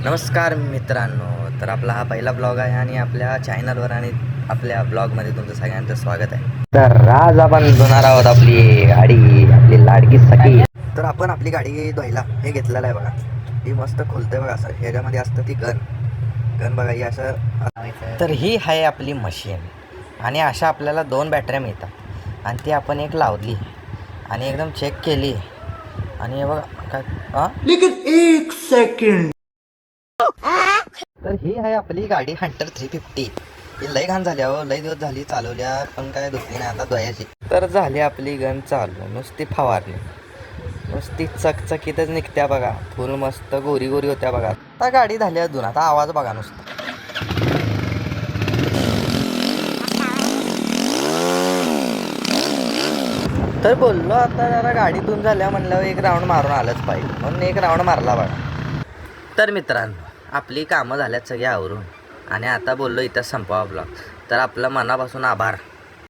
नमस्कार मित्रांनो, तर आपला हा पहिला ब्लॉग आहे आणि आपल्या चॅनलवर आणि आपल्या ब्लॉगमध्ये तुमचं सगळ्यांचं स्वागत आहे. तर आज आपण धुणार आहोत आपली गाडी, आपली लाडकी सखी. तर आपण आपली गाडी धुवायला हे घेतलेलं आहे बघा. ही मस्त खोलतंय बघा, असं ह्याच्यामध्ये असतं ती गन बघा, ही असं. तर ही आहे आपली मशीन आणि अशा आपल्याला 2 बॅटऱ्या मिळतात आणि ती आपण एक लावली आणि एकदम चेक केली आणि हे बघा काय लेकिन एक सेकंड. तर ही आहे आपली गाडी हंटर 350. ही लय घाण झाली लय दिवस झाली चालवल्या, पण काय धुतली नाही, आता धुवायची. तर झाली आपली गन चालू, नुसती फवारणी, नुसती चकचकीतच निघत्या बघा, फुल मस्त गोरी गोरी होत्या बघा. आता गाडी झाली अजून, आता आवाज बघा नुसता. तर बोललो आता जरा गाडीतून झाल्या म्हणल्यावर एक राऊंड मारून आलंच पाहिजे, म्हणून एक राऊंड मारला बघा. तर मित्रांनो, आपली कामं झाल्यात सगळी आवरून आणि आता बोललो इथं संपवा ब्लॉग. तर आपलं मनापासून आभार.